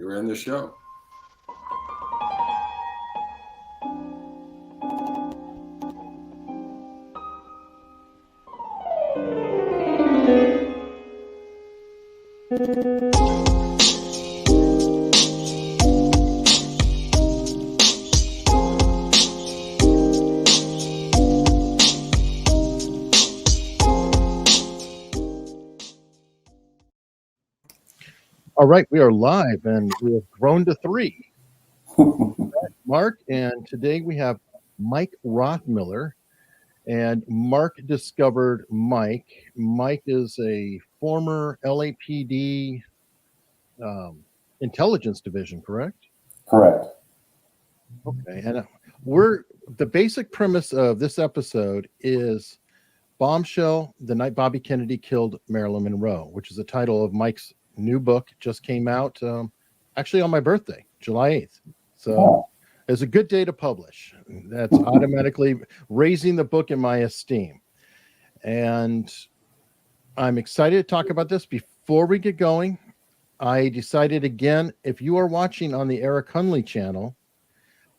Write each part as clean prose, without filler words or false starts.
We're in the show. All right, we are live and we have grown to 3. Mark, and today we have Mike Rothmiller. And Mark discovered Mike. Mike is a former LAPD intelligence division, correct? Correct. Okay, and the basic premise of this episode is Bombshell, the night Bobby Kennedy killed Marilyn Monroe, which is the title of Mike's new book. Just came out actually on my birthday, July 8th. So it's a good day to publish. That's automatically raising the book in my esteem. And I'm excited to talk about this. Before we get going, I decided again, if you are watching on the Eric Hunley channel,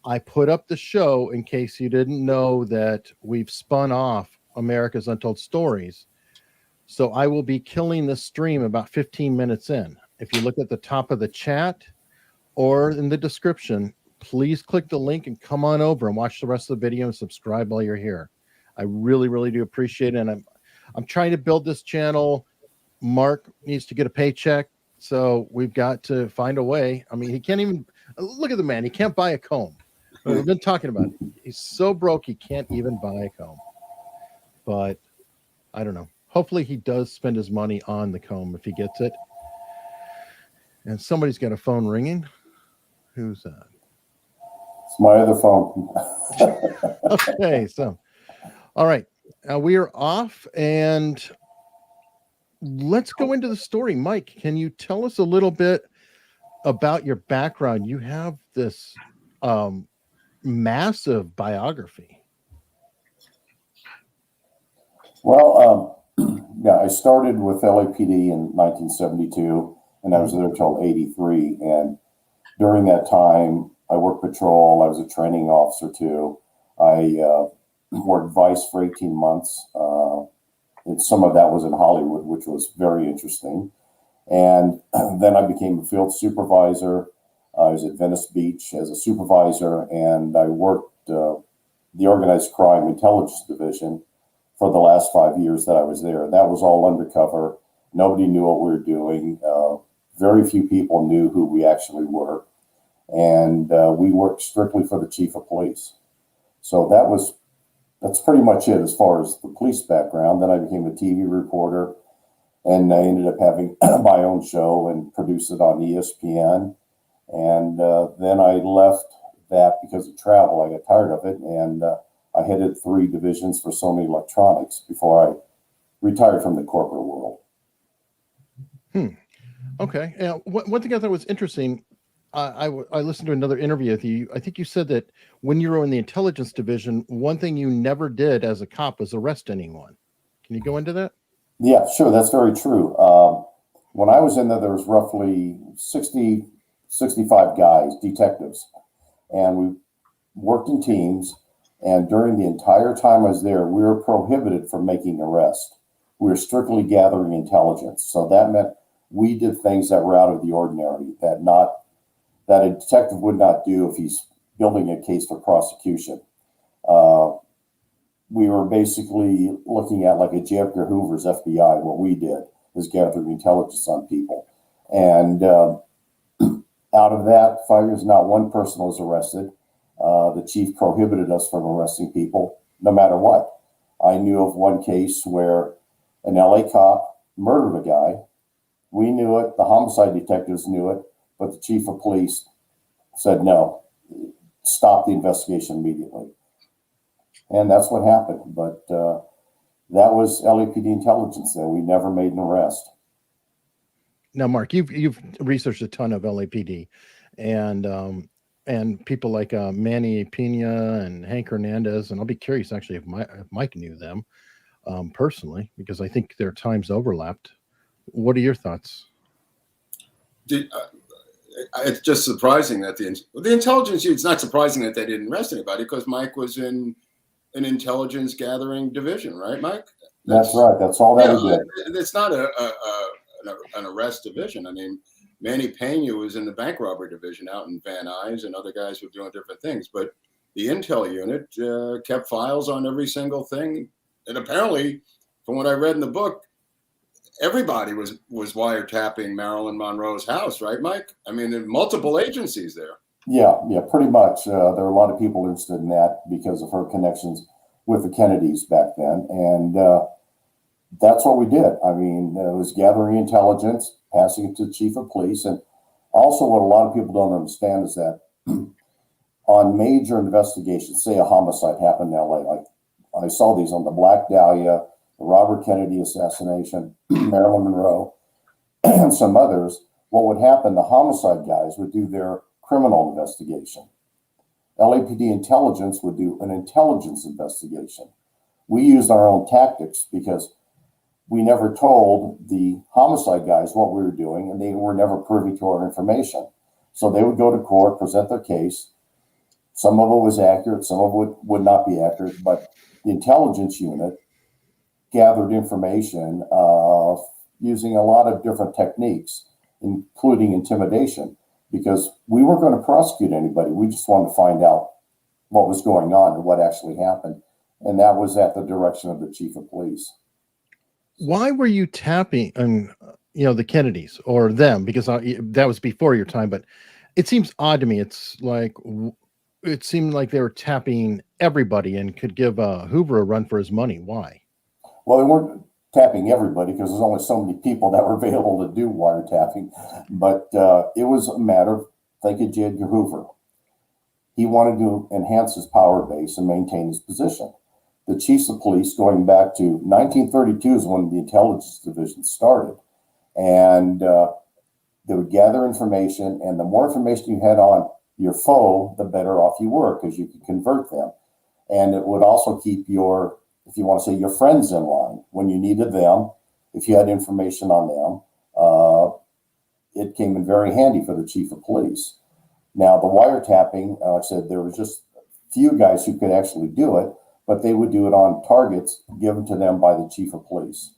I put up the show in case you didn't know that we've spun off America's Untold Stories. So I will be killing the stream about 15 minutes in. If you look at the top of the chat or in the description, please click the link and come on over and watch the rest of the video and subscribe while you're here. I really, really do appreciate it. And I'm trying to build this channel. Mark needs to get a paycheck, so we've got to find a way. I mean, he can't even look at the man. He can't buy a comb. We've been talking about it. He's so broke he can't even buy a comb. But I don't know. Hopefully he does spend his money on the comb if he gets it. And somebody's got a phone ringing. Who's that? It's my other phone. Okay, so all right, we are off, and let's go into the story. Mike, can you tell us a little bit about your background? You have this massive biography. Well, yeah, I started with LAPD in 1972, and I was there till 83. And during that time, I worked patrol. I was a training officer too. I worked vice for 18 months. And some of that was in Hollywood, which was very interesting. And then I became a field supervisor. I was at Venice Beach as a supervisor, and I worked the Organized Crime Intelligence Division for the last 5 years that I was there. That was all undercover. Nobody knew what we were doing. Very few people knew who we actually were. And we worked strictly for the chief of police. So that's pretty much it as far as the police background. Then I became a TV reporter, and I ended up having my own show and produced it on ESPN. And then I left that because of travel. I got tired of it, and I headed 3 divisions for Sony Electronics before I retired from the corporate world. Okay. One thing I thought was interesting, I listened to another interview with you. I think you said that when you were in the intelligence division, one thing you never did as a cop was arrest anyone. Can you go into that? Yeah, sure. That's very true. When I was in there was roughly 60, 65 guys, detectives, and we worked in teams. And during the entire time I was there, we were prohibited from making arrests. We were strictly gathering intelligence. So that meant we did things that were out of the ordinary, that a detective would not do if he's building a case for prosecution. We were basically looking at like a J. Edgar Hoover's FBI. What we did is gathering intelligence on people. And out of that 5 years, not one person was arrested. The chief prohibited us from arresting people, no matter what. I knew of one case where an LA cop murdered a guy. We knew it. The homicide detectives knew it, but the chief of police said no, stop the investigation immediately. And that's what happened. But that was LAPD intelligence there. We never made an arrest. Now, Mark, you've researched a ton of LAPD, and people like Manny Pena and Hank Hernandez, and I'll be curious actually if Mike knew them personally, because I think their times overlapped. What are your thoughts? it's just surprising that the intelligence, it's not surprising that they didn't arrest anybody because Mike was in an intelligence gathering division, right, Mike? That's right. That's all that we did. It's not an arrest division. I mean, Manny Pena was in the bank robbery division out in Van Nuys, and other guys were doing different things. But the intel unit kept files on every single thing. And apparently, from what I read in the book, everybody was wiretapping Marilyn Monroe's house, right, Mike? I mean, there are multiple agencies there. Yeah, pretty much. There were a lot of people interested in that because of her connections with the Kennedys back then. And that's what we did. I mean, it was gathering intelligence, passing it to the chief of police. And also what a lot of people don't understand is that on major investigations, say a homicide happened in LA, like I saw these on the Black Dahlia, the Robert Kennedy assassination, Marilyn Monroe, and some others, what would happen, the homicide guys would do their criminal investigation. LAPD intelligence would do an intelligence investigation. We used our own tactics because we never told the homicide guys what we were doing, and they were never privy to our information. So they would go to court, present their case. Some of it was accurate, some of it would not be accurate, but the intelligence unit gathered information using a lot of different techniques, including intimidation, because we weren't going to prosecute anybody. We just wanted to find out what was going on and what actually happened. And that was at the direction of the chief of police. Why were you tapping on, the Kennedys or them? Because that was before your time, but it seems odd to me. It's like, it seemed like they were tapping everybody and could give Hoover a run for his money. Why? Well, they weren't tapping everybody because there's only so many people that were available to do wiretapping. But it was a matter of, think of J. Edgar Hoover. He wanted to enhance his power base and maintain his position. The chiefs of police, going back to 1932 is when the intelligence division started. And they would gather information, and the more information you had on your foe, the better off you were because you could convert them. And it would also keep your, if you want to say, your friends in line when you needed them. If you had information on them, it came in very handy for the chief of police. Now, the wiretapping, like I said, there was just a few guys who could actually do it, but they would do it on targets given to them by the chief of police.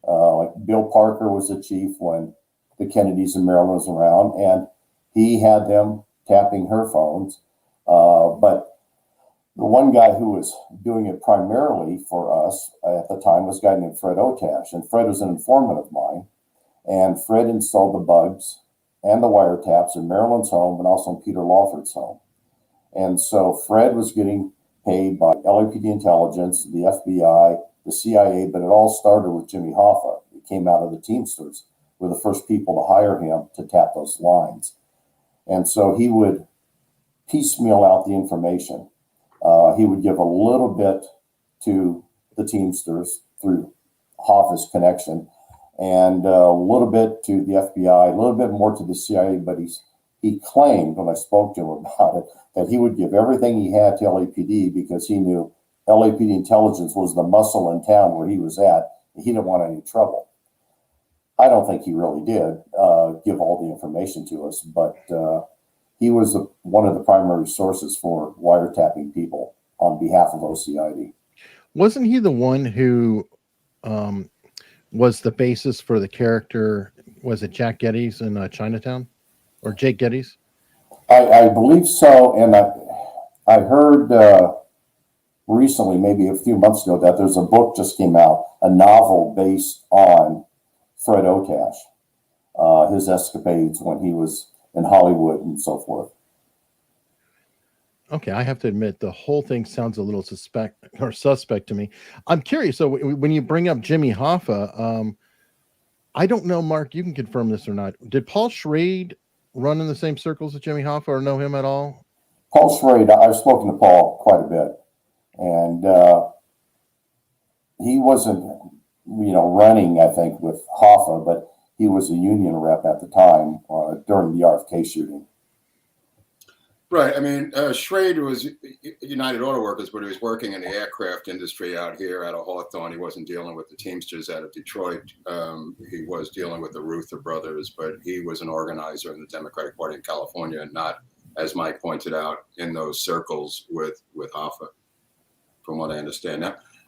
Like Bill Parker was the chief when the Kennedys and Marilyn was around, and he had them tapping her phones. But the one guy who was doing it primarily for us at the time was a guy named Fred Otash, and Fred was an informant of mine. And Fred installed the bugs and the wiretaps in Marilyn's home and also in Peter Lawford's home. And so Fred was getting paid by LAPD intelligence, the FBI, the CIA, but it all started with Jimmy Hoffa. It came out of the Teamsters, were the first people to hire him to tap those lines. And so he would piecemeal out the information. He would give a little bit to the Teamsters through Hoffa's connection, and a little bit to the FBI, a little bit more to the CIA, but he claimed when I spoke to him about it that he would give everything he had to LAPD because he knew LAPD intelligence was the muscle in town where he was at, and he didn't want any trouble. I don't think he really did give all the information to us, but he was one of the primary sources for wiretapping people on behalf of OCID. Wasn't he the one who was the basis for the character? Was it Jack Geddes in Chinatown, or Jake Geddes? I believe so, and I heard recently, maybe a few months ago, that there's a book just came out, a novel based on Fred Otash, his escapades when he was in Hollywood and so forth. Okay, I have to admit the whole thing sounds a little suspect to me. I'm curious. So when you bring up Jimmy Hoffa, I don't know, Mark, you can confirm this or not. Did Paul Schrade run in the same circles as Jimmy Hoffa or know him at all? Paul Schrade, I've spoken to Paul quite a bit, and he wasn't, running, I think, with Hoffa, but he was a union rep at the time during the RFK shooting. Right. I mean, Schrade was United Auto Workers, but he was working in the aircraft industry out here out of Hawthorne. He wasn't dealing with the Teamsters out of Detroit. He was dealing with the Ruther brothers, but he was an organizer in the Democratic Party in California, and not, as Mike pointed out, in those circles with Hoffa, from what I understand.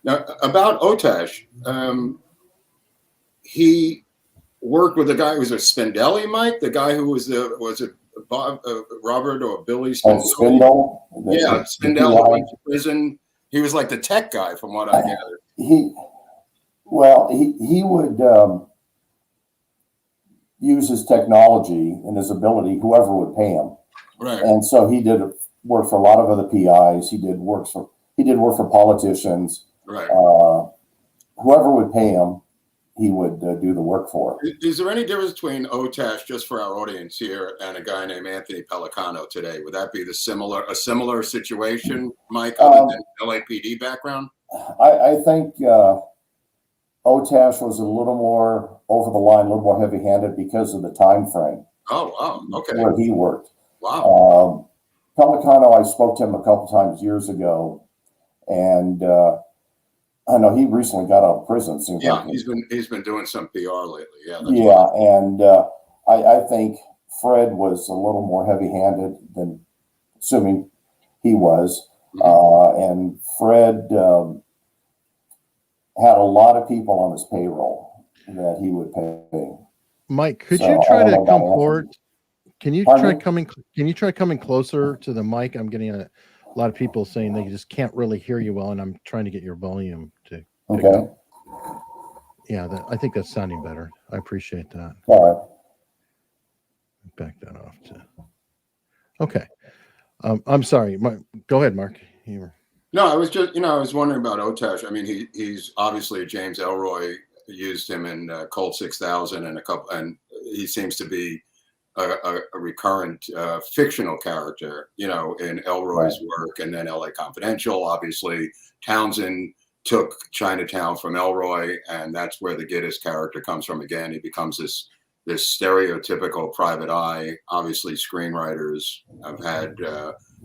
Now about Otash, he worked with the guy who was a Spindelli, Mike, the guy who was a Bob, Robert or Billy Spindle. Spindle? Yeah, Spindle went to prison. He was like the tech guy, from what I gathered. He would use his technology and his ability, whoever would pay him. Right. And so he did work for a lot of other PIs. He did work for politicians. Right. Whoever would pay him, he would do the work for. Is there any difference between Otash, just for our audience here, and a guy named Anthony Pellicano today? Would that be a similar situation, Mike, other than LAPD background? I think Otash was a little more over the line, a little more heavy-handed because of the time frame. Oh, wow. Okay. Where he worked. Wow. Pellicano, I spoke to him a couple times years ago, and I know he recently got out of prison. Yeah, he's been doing some PR lately. Yeah. And I think Fred was a little more heavy-handed than, assuming he was. Mm-hmm. And Fred had a lot of people on his payroll that he would pay. Mike, could you try to come forward? Can you try coming closer to the mic? I'm getting a lot of people saying they just can't really hear you well, and I'm trying to get your volume to. Okay. Yeah, I think that's sounding better. I appreciate that. All right. Back that off to. Okay. I'm sorry. Go ahead, Mark. No, I was just, I was wondering about Otash. I mean, he's obviously James Ellroy used him in Colt 6000 and he seems to be a recurrent fictional character, in Ellroy's work, and then LA Confidential. Obviously, Townsend took Chinatown from Ellroy, and that's where the Gittes character comes from again. He becomes this stereotypical private eye. Obviously, screenwriters have had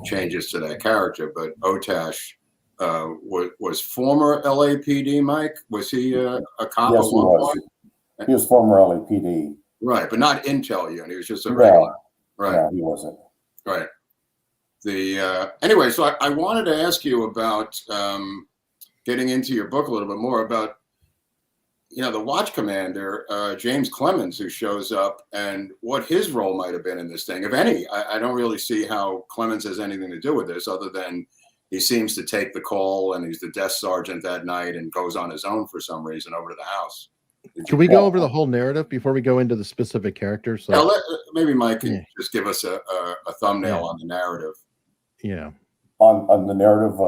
changes to that character, but Otash was former LAPD, Mike? Was he a cop? Yes, he was. He was former LAPD. Right, but not Intel unit. He was just a regular. Right. No, he wasn't. Right. Anyway, so I wanted to ask you about getting into your book a little bit more about, the watch commander, James Clemens, who shows up, and what his role might have been in this thing, if any. I don't really see how Clemens has anything to do with this, other than he seems to take the call, and he's the desk sergeant that night and goes on his own for some reason over to the house. Can we go over the whole narrative before we go into the specific characters? So, yeah, maybe Mike can just give us a thumbnail on the narrative. Yeah. On the narrative,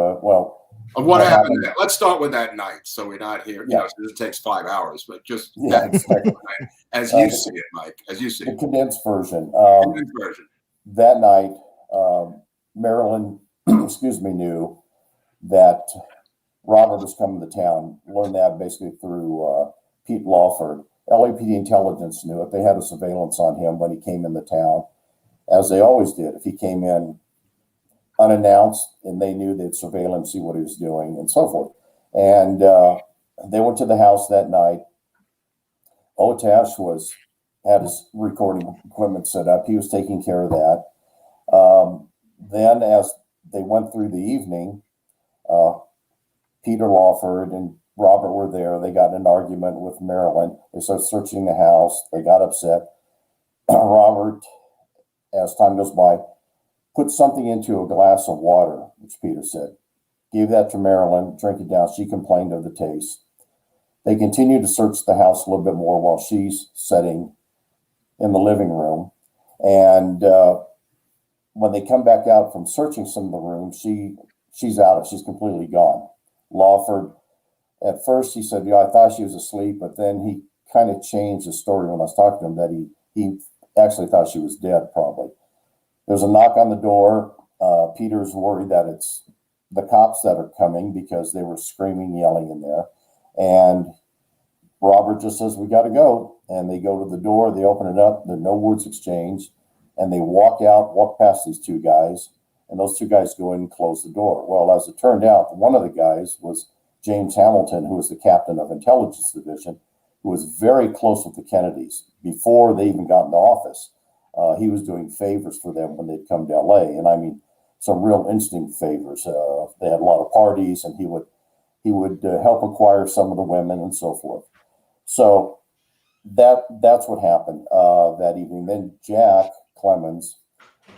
of what happened there. Let's start with that night, so we're not here. It takes 5 hours, but just that night, as you see it, Mike. As you see it. The condensed version. That night, Marilyn, knew that Robert was coming to town. Learned that basically through Peter Lawford. LAPD intelligence knew it. They had a surveillance on him when he came into town, as they always did. If he came in unannounced, and they knew they'd surveil him, see what he was doing, and so forth. And they went to the house that night. Otash had his recording equipment set up. He was taking care of that. Then, as they went through the evening, Peter Lawford and Robert were there. They got in an argument with Marilyn. They started searching the house. They got upset. Robert, as time goes by, put something into a glass of water, which Peter said. Gave that to Marilyn, drink it down. She complained of the taste. They continued to search the house a little bit more while she's sitting in the living room. And when they come back out from searching some of the rooms, she's out. She's completely gone. Lawford, at first he said, I thought she was asleep, but then he kind of changed the story when I was talking to him that he actually thought she was dead, probably. There's a knock on the door. Peter's worried that it's the cops that are coming because they were screaming, yelling in there. And Robert just says, we got to go. And they go to the door. They open it up. There are no words exchanged. And they walk past these two guys. and those two guys go in and close the door. Well, as it turned out, one of the guys was James Hamilton, who was the captain of Intelligence Division, who was very close with the Kennedys before they even got into office. He was doing favors for them when they'd come to LA, and I mean, some real interesting favors. They had a lot of parties, and he would help acquire some of the women and so forth. So that's what happened that evening. Then Jack Clemens,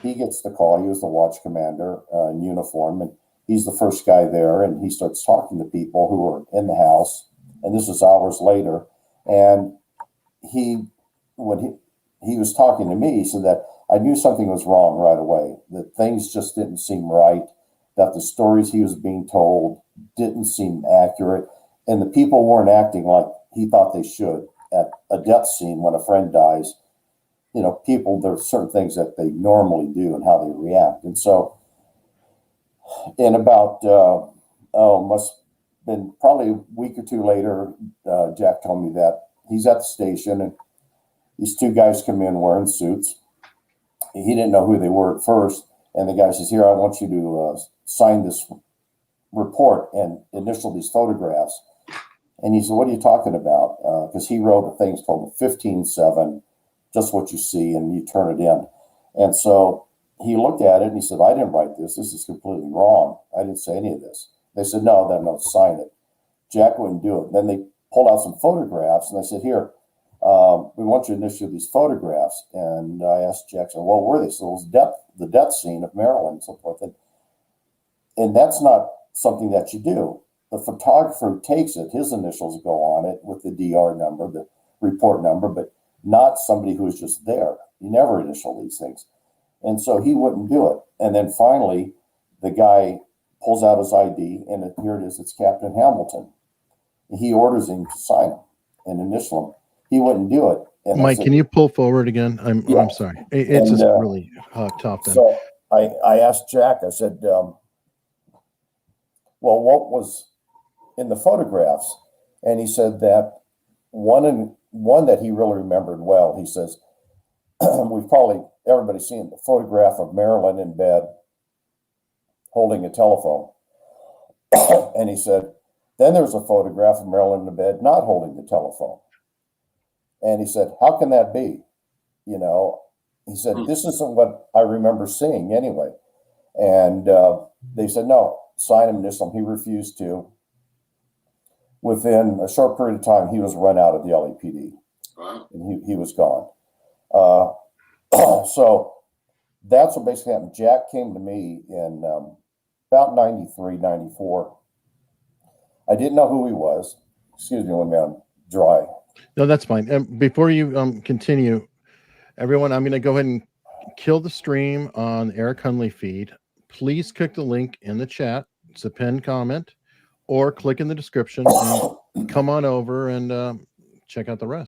he gets the call. He was the watch commander in uniform, and he's the first guy there, and he starts talking to people who are in the house, and this is hours later. And when he was talking to me, so that I knew something was wrong right away, that things just didn't seem right, that the stories he was being told didn't seem accurate, and the people weren't acting like he thought they should. At a death scene, when a friend dies, you know, people, there's certain things that they normally do and how they react. And so in about, must have been probably a week or two later, Jack told me that he's at the station and these two guys come in wearing suits. He didn't know who they were at first. And the guy says, here, I want you to sign this report and initial these photographs. And he said, what are you talking about? Because he wrote a thing called 15-7, just what you see, and you turn it in. And so he looked at it and he said, I didn't write this. This is completely wrong. I didn't say any of this. They said, no, sign it. Jack wouldn't do it. Then they pulled out some photographs and they said, here, we want you to initial these photographs. And I asked Jack, so what were they? So it was the death scene of Marilyn and so forth. And that's not something that you do. The photographer takes it, his initials go on it with the DR number, the report number, but not somebody who was just there. You never initial these things. And so he wouldn't do it. And then finally, the guy pulls out his ID, and here it is, it's Captain Hamilton. He orders him to sign him and initial him. He wouldn't do it. And Mike, can you pull forward again? I'm sorry. It's just really tough then. So I asked Jack, I said, well, what was in the photographs? And he said that one that he really remembered well, he says, everybody's seen the photograph of Marilyn in bed holding a telephone. And he said, then there's a photograph of Marilyn in bed not holding the telephone. And he said, how can that be? You know, he said, this isn't what I remember seeing anyway. And they said, no, sign him, initial him. He refused to. Within a short period of time, he was run out of the LAPD. Wow. And he was gone. So that's what basically happened. Jack came to me in about 93, 94. I didn't know who he was. Excuse me, when I'm dry. No, that's fine. And before you continue, everyone, I'm going to go ahead and kill the stream on the Eric Hunley feed. Please click the link in the chat. It's a pinned comment, or click in the description and come on over and check out the rest.